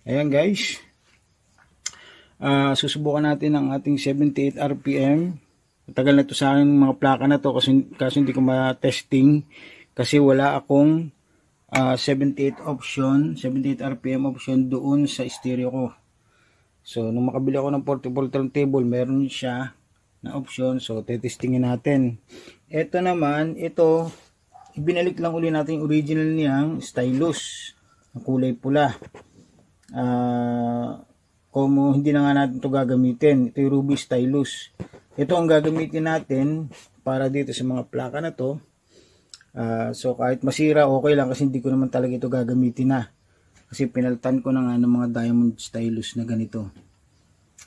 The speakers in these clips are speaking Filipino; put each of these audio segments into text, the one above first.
Ayan guys. Susubukan natin ang ating 78 RPM. Matagal na ito sa akin mga plaka na to kasi hindi ko ma-testing kasi wala akong 78 RPM option doon sa stereo ko. So nung makabili ako ng portable turntable, meron siya na option. So tetestingin natin. Ito naman, ibinalik lang uli natin yung original niyang stylus. Ang kulay pula. Kung hindi na nga natin ito gagamitin, ito yung Ruby stylus. Ito ang gagamitin natin para dito sa mga plaka na to. So kahit masira okay lang kasi hindi ko naman talaga ito gagamitin na. Kasi pinalitan ko na nga ng mga diamond stylus na ganito.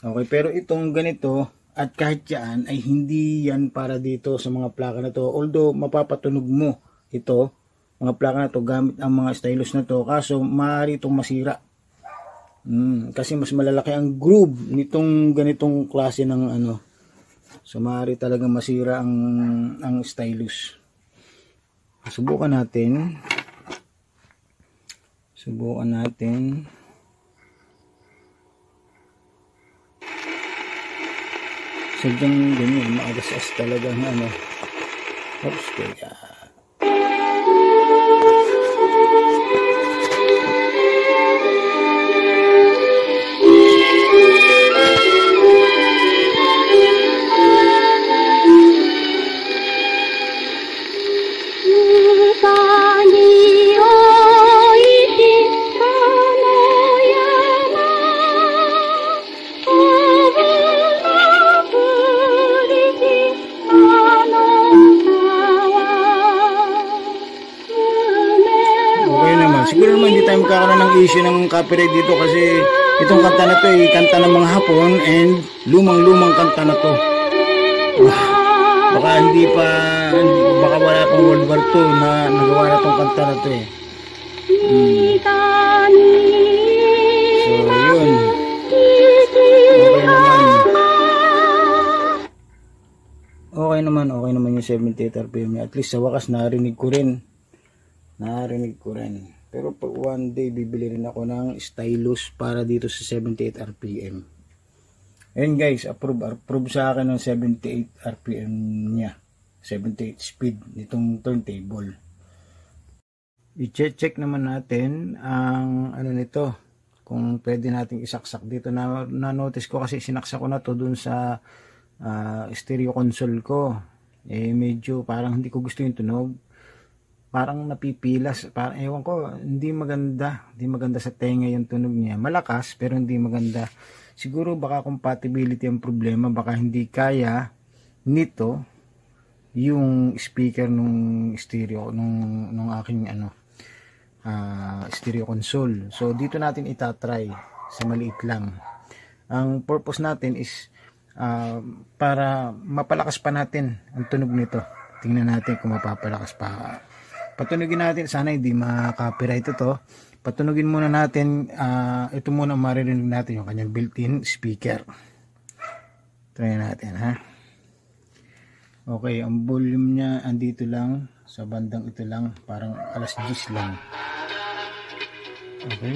Okay, pero itong ganito at kahit yan ay hindi yan para dito sa mga plaka na to. Although mapapatunog mo ito, mga plaka na to gamit ang mga stylus na to. Kaso maaari itong masira. Kasi mas malalaki ang groove nitong ganitong klase ng ano. So maaari talaga masira ang stylus. Subukan natin. Sadyang ganyan, maagas-as talaga ng ano. Oops, kaya. Siguro naman hindi tayo magkakaroon ng issue ng copyright dito kasi itong kanta na to ay kanta ng mga Hapon and lumang kanta na to. Baka wala pang World War II na nagawa na itong kanta na to eh. So yun. Okay naman yung 78 RPM niya. At least sa wakas narinig ko rin. Pero pag one day bibili rin ako ng stylus para dito sa 78 RPM. Ayun guys, approve sa akin ng 78 RPM niya. 78 speed nitong turntable. I-check naman natin ang ano nito. Kung pwede nating isaksak dito. Na-notice ko kasi sinaksak ko na to dun sa stereo console ko. Medyo parang hindi ko gusto yung tunog. Parang napipilas, parang ewan ko, hindi maganda sa tenga yung tunog niya. Malakas pero hindi maganda. Siguro baka compatibility ang problema, baka hindi kaya nito yung speaker nung stereo nung aking stereo console. So dito natin itatry sa maliit lang. Ang purpose natin is para mapalakas pa natin ang tunog nito. Tingnan natin kung mapapalakas pa. Patunugin natin, sana hindi ma-copyright ito. Patunugin muna natin, ito muna maririnig natin yung kanyang built-in speaker. Try natin ha. Okay, ang volume niya andito lang, sa bandang ito lang, parang alas 10 lang. Okay.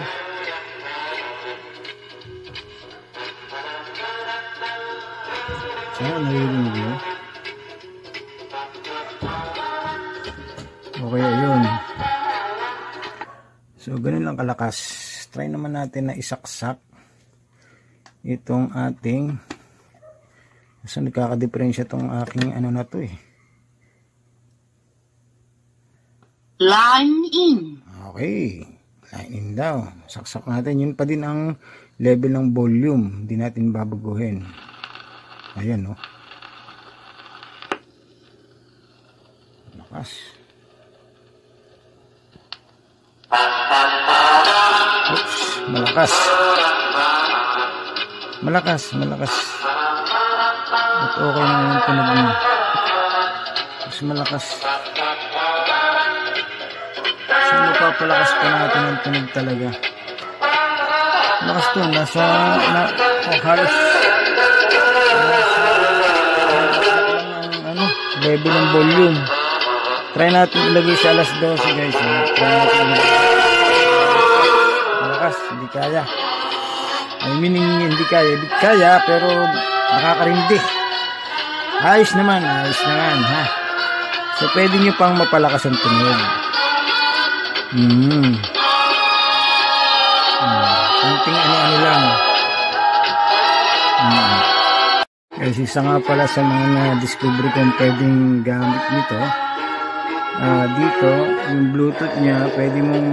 Sana naririnig yun. Okay, ayun. So, ganun lang kalakas. Try naman natin na isaksak itong ating so, nagkakadiferensya itong aking ano na to eh. Line in. Okay. Line in daw. Saksak natin. Yun pa din ang level ng volume. Hindi natin babaguhin. Ayan, no. Lakas. Malakas. At okay na yung tunog niya. Mas malakas. So magpapalakas pa natin ang tunog talaga. Malakas to. Halos level ng volume. Try natin ilagay sa alas 12 guys. Try natin ilagay. Malakas, hindi kaya. I mean, hindi kaya. Hindi kaya, pero nakakarindi. Ayos naman, ha. So, pwede nyo pang mapalakas ang tunog. Konting ano-ano lang. Kasi isa nga pala sa mga na-discover kong pwedeng gamit nito. Dito, yung Bluetooth niya, pwede mong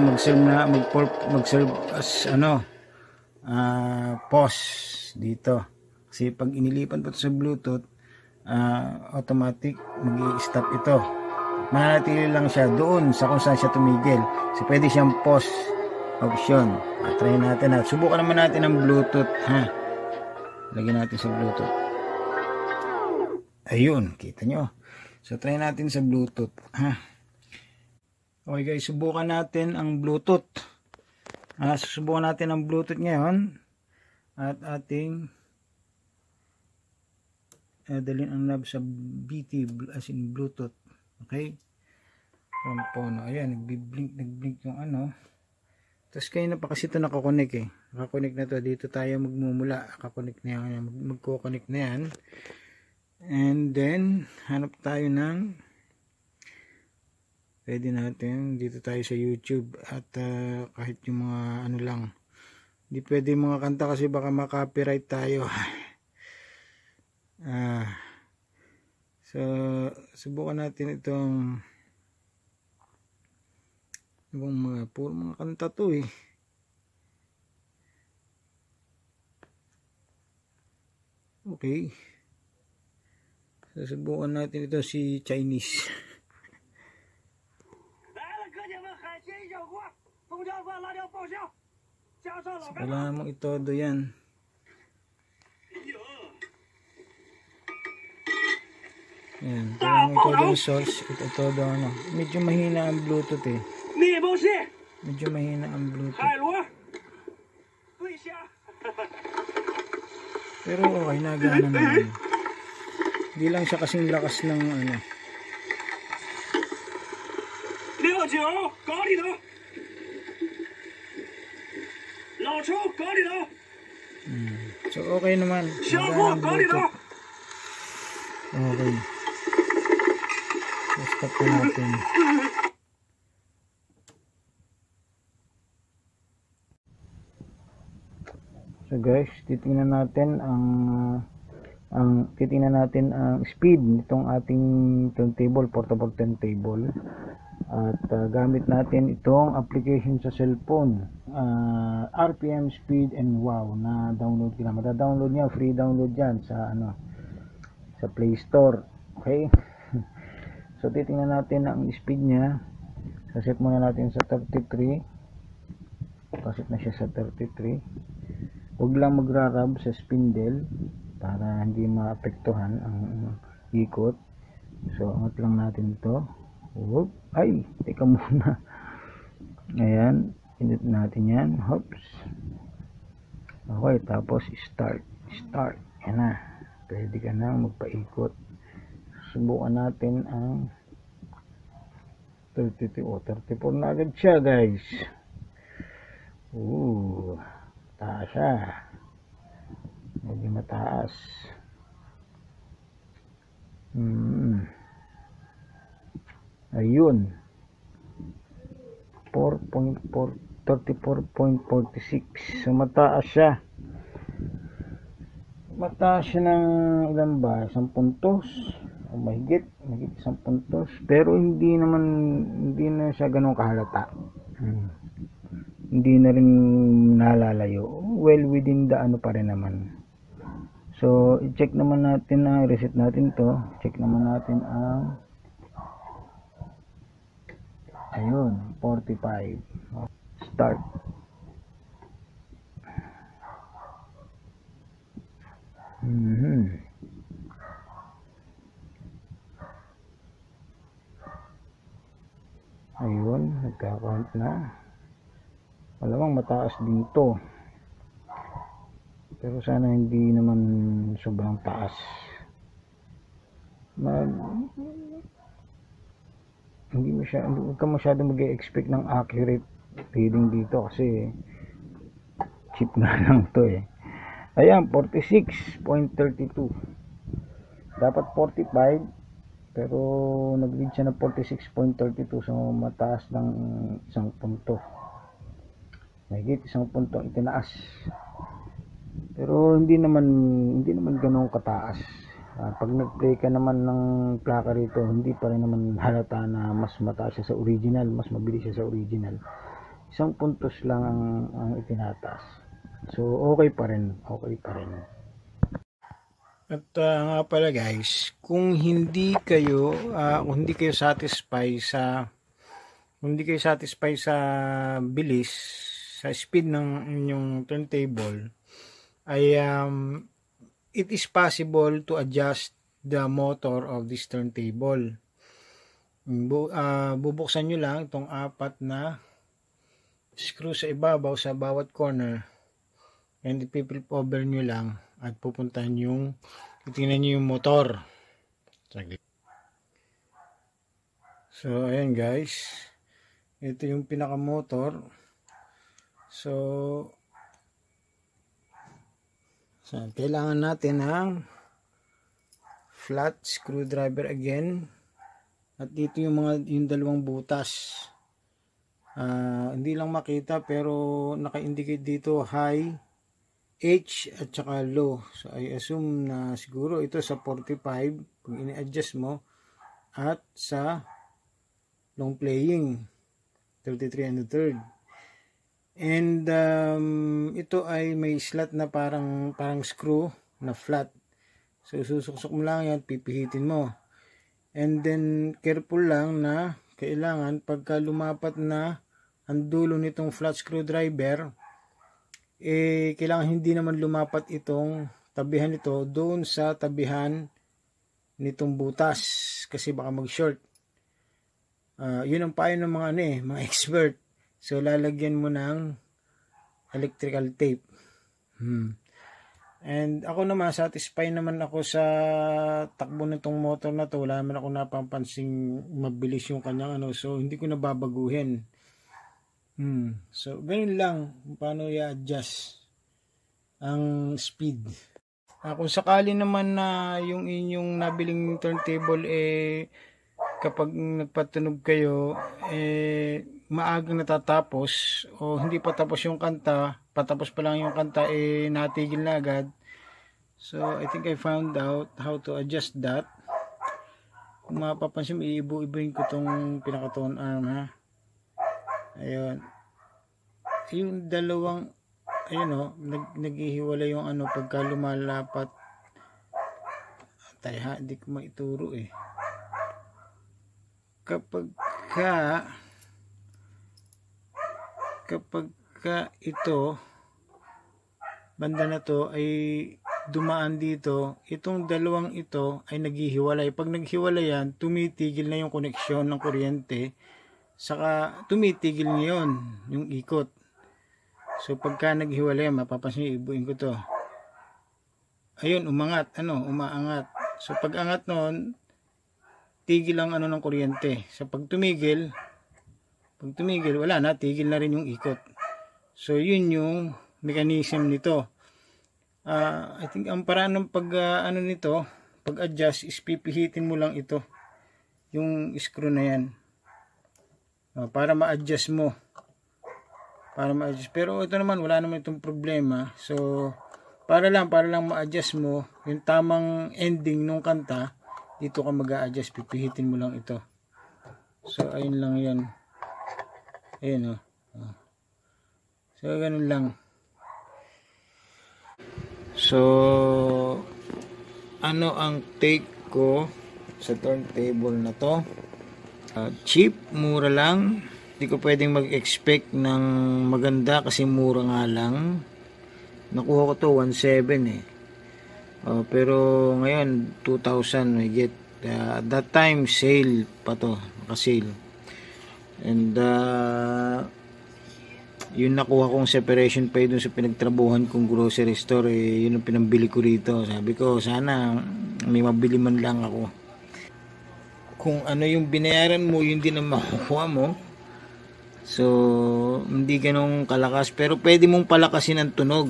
mag-serve as pause dito. Kasi pag inilipan pa ito sa Bluetooth, automatic mag-i-stop ito. Mananatili lang siya doon sa kung saan siya tumigil. So pwede siyang pause option. Try natin. Subukan naman natin ang Bluetooth, ha. Lagyan natin sa Bluetooth. Ayun, kita nyo. So try natin sa Bluetooth, ha. Okay guys, subukan natin ang Bluetooth. Susubukan natin ang Bluetooth ngayon. At ating dalhin ang knob sa BT as in Bluetooth. Okay? From phone. Ayan, nagblink yung ano. Tapos kayo na pa kasi ito nakakonek eh. Nakakonek na to. Dito tayo magmumula. Nakakonek na yan. Magko-connect na yan. And then, hanap tayo ng pwede natin. Dito tayo sa YouTube. At kahit yung mga ano lang. Hindi pwede mga kanta kasi baka makopyright tayo. So subukan natin itong puro mga kanta to eh. Okay, so subukan natin ito si Chinese. So, kailangan mong itodo yan. Yan, kailangan ito yung source. Ito ano. Medyo mahina ang Bluetooth eh. Medyo mahina ang Bluetooth. Pero okay, nagana naman. Hindi lang siya kasing lakas ng ano. So okay naman. Nagana ang Bluetooth. Okay. Stop na natin. So guys, titingnan natin ang speed nitong ating turntable, portable turntable. At gamit natin itong application sa cellphone, RPM speed and wow, na download ko na. Mata-download niya, free download yan sa sa Play Store. Okay? So titingnan natin ang speed niya. Set muna natin sa 33. Pasit na siya sa 33. Huwag lang magrarab sa spindle para hindi maapektuhan ang ikot. So angat lang natin ito. Ay, teka muna. Ayan, pinit natin yan. Hops. Okay, tapos start. Yan na. Pwede ka na magpaikot. Subukan natin ang 32 o 34 na agad siya guys. Taas siya. Medyo mataas. Ayun. 34.46. So mataas siya. Mataas siya ng ilan ba? 10 puntos. O mahigit 10 puntos. Pero hindi na siya ganun kahalata. Hindi na rin nalalayo. Well within the ano pa rin naman. So i-check naman natin reset natin to. Check naman natin ang ayun, 45. Start. Ayun, nagka-count na. Malamang mataas din to. Pero sana hindi naman sobrang taas. Huwag ka masyado mag-expect ng accurate reading dito kasi cheap nga lang to eh. Ayan, 46.32. Dapat 45, pero nag-read siya ng 46.32, so mataas ng isang punto. Mahigit isang punto itinaas. Pero hindi naman ganoon kataas. Pag nag-play ka naman ng plaka rito, hindi pa rin naman halata na mas mataas siya sa original, mas mabilis siya sa original. Isang puntos lang ang itinataas. So okay pa rin. At nga pala guys, kung hindi kayo satisfy sa bilis, sa speed ng inyong turntable, ay it is possible to adjust the motor of this turntable. Bubuksan nyo lang itong 4 na screw sa ibabaw sa bawat corner, and ipipilip over nyo lang at pupuntahan titingnan nyo yung motor. So ayan guys, ito yung pinaka motor. So kailangan natin ng flat screwdriver again, at dito yung dalawang butas. Hindi lang makita pero naka-indicate dito high, H at saka low. So I assume na siguro ito sa 45 pag ini-adjust mo, at sa long playing 33 1/3. And ito ay may slot na parang screw na flat. So susuksok mo lang yan, pipihitin mo. And then careful lang na kailangan pagka lumapat na ang dulo nitong flat screwdriver, kailangan hindi naman lumapat itong tabihan nito doon sa tabihan nitong butas, kasi baka mag-short. Yun ang payo ng mga expert. So lalagyan mo ng electrical tape. And ako naman, satisfied naman ako sa takbo nitong motor na to. Wala naman ako napapansing mabilis yung kanyang so hindi ko na babaguhin. So ganun lang paano i-adjust ang speed. Kung sakali naman na yung inyong nabiling turntable kapag nagpatunog kayo maagang natatapos o hindi pa tapos yung kanta, patapos pa lang yung kanta natigil na agad. So I think I found out how to adjust that. Kung mapapansin, iibo-ibuin ko tong pinaka-tone arm, ha. Ayun. Yung dalawang naghihiwalay yung pagka lumalapat. Hindi ko maituro kapag ito banda na to ay dumaan dito, itong dalawang ito ay naghihiwalay. Pag naghiwalay yan, tumitigil na yung koneksyon ng kuryente, saka tumitigil ngayon yung ikot. So pagka naghiwalay yan, mapapansin, ibuin ko to, ayun, umaangat. So pag angat nun, tigil ang ng kuryente. So pag tumigil, wala na, tigil na rin yung ikot. So yun yung mechanism nito. I think ang paraan ng pag-adjust is pipihitin mo lang ito, yung screw na yan, para ma-adjust mo. Pero ito naman, wala naman itong problema. So para lang ma-adjust mo yung tamang ending nung kanta, dito ka mag-a-adjust, pipihitin mo lang ito. So ayun lang yan. Ayun So ganun lang. So ang take ko sa turntable na to? Cheap, mura lang. Hindi ko pwedeng mag-expect ng maganda kasi mura nga lang. Nakuha ko to 1,700 pero ngayon 2,000 may get. That time sale pa to, naka-sale. And yun nakuha kong separation pay dun sa pinagtrabuhan kong grocery store, yun ang pinambili ko rito. Sabi ko sana may mabili man lang ako. Kung yung binayaran mo, yun din ang makukuha mo. So hindi ganong kalakas, pero pwede mong palakasin ang tunog.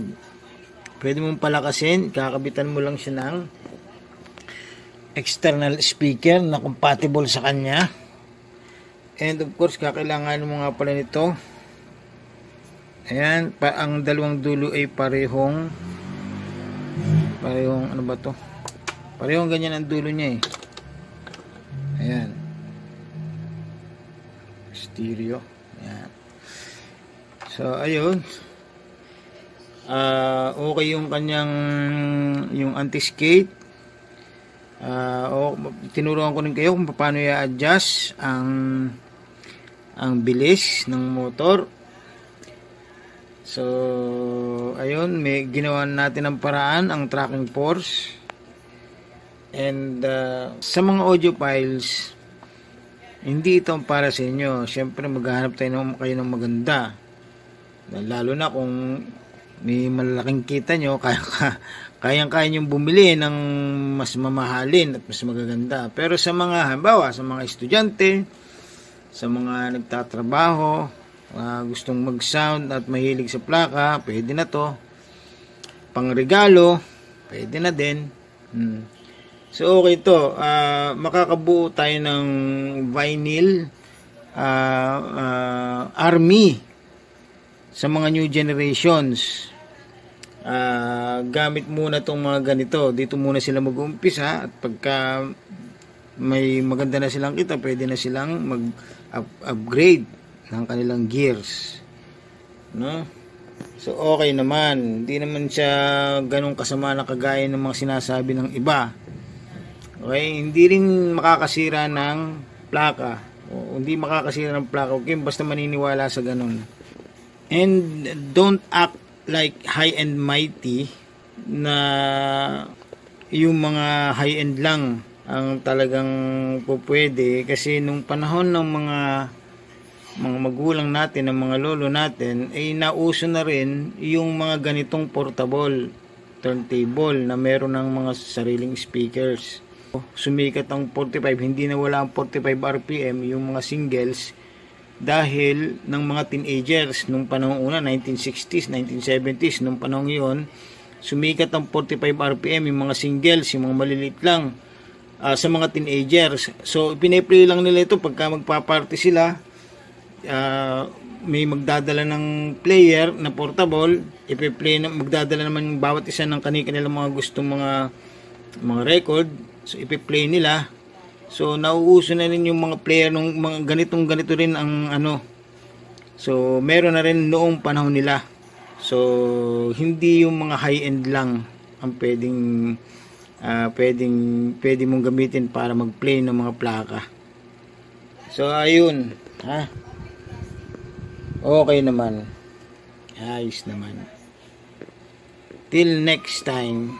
Pwede mong palakasin, kakabitan mo lang siya ng external speaker na compatible sa kanya. And of course, kakailangan mo nga pala nito. Ayan, ang dalawang dulo ay parehong ano ba to? Parehong ganyan ang dulo niya eh. Ayan. Stereo. Ayan. So, ayun. Okay yung kanyang yung anti-skate. Tinuruan ko rin kayo kung paano i-adjust ang bilis ng motor. So, ayun, may ginawa natin ng paraan ang tracking force. And sa mga audio files, hindi ito para sa inyo. Siyempre, maghahanap kayo ng maganda. Lalo na kung may malalaking kita nyo, kaya nyong bumili ng mas mamahalin at mas magaganda. Pero sa mga, halimbawa, sa mga estudyante, sa mga nagtatrabaho, gustong mag-sound at mahilig sa plaka, pwede na to. Pangregalo, pwede na din. So, okay to. Makakabuo tayo ng vinyl army sa mga new generations. Gamit muna tong mga ganito. Dito muna sila mag-uumpisa at pagka may maganda na silang kita, pwede na silang mag-upgrade ng kanilang gears. No? So, okay naman. Hindi naman siya ganun kasama na kagaya ng mga sinasabi ng iba. Okay? Hindi rin makakasira ng plaka. Hindi makakasira ng plaka. Okay? Basta maniniwala sa ganun. And don't act like high and mighty na yung mga high end lang ang talagang pupwede, kasi nung panahon ng mga magulang natin, ng mga lolo natin, ay nauso na rin yung mga ganitong portable turntable na meron ng mga sariling speakers. Sumikat ang 45, hindi na wala ang 45 RPM yung mga singles dahil ng mga teenagers nung panahon una, 1960s, 1970s, nung panahon yon, sumikat ang 45 RPM yung mga singles, yung mga maliliit lang sa mga teenagers. So piniplay lang nila ito pagka magpa-party sila. May magdadala ng player na portable, ipi-play na, magdadala naman yung bawat isa ng kanilang mga gustong mga record. So ipi-play nila. So nauuso na rin yung mga player ng mga ganito rin ang ano. So meron na rin noong panahon nila. So hindi yung mga high end lang ang pwede mong gamitin para mag-play ng mga plaka. So ayun, okay naman. Ayos naman. Till next time.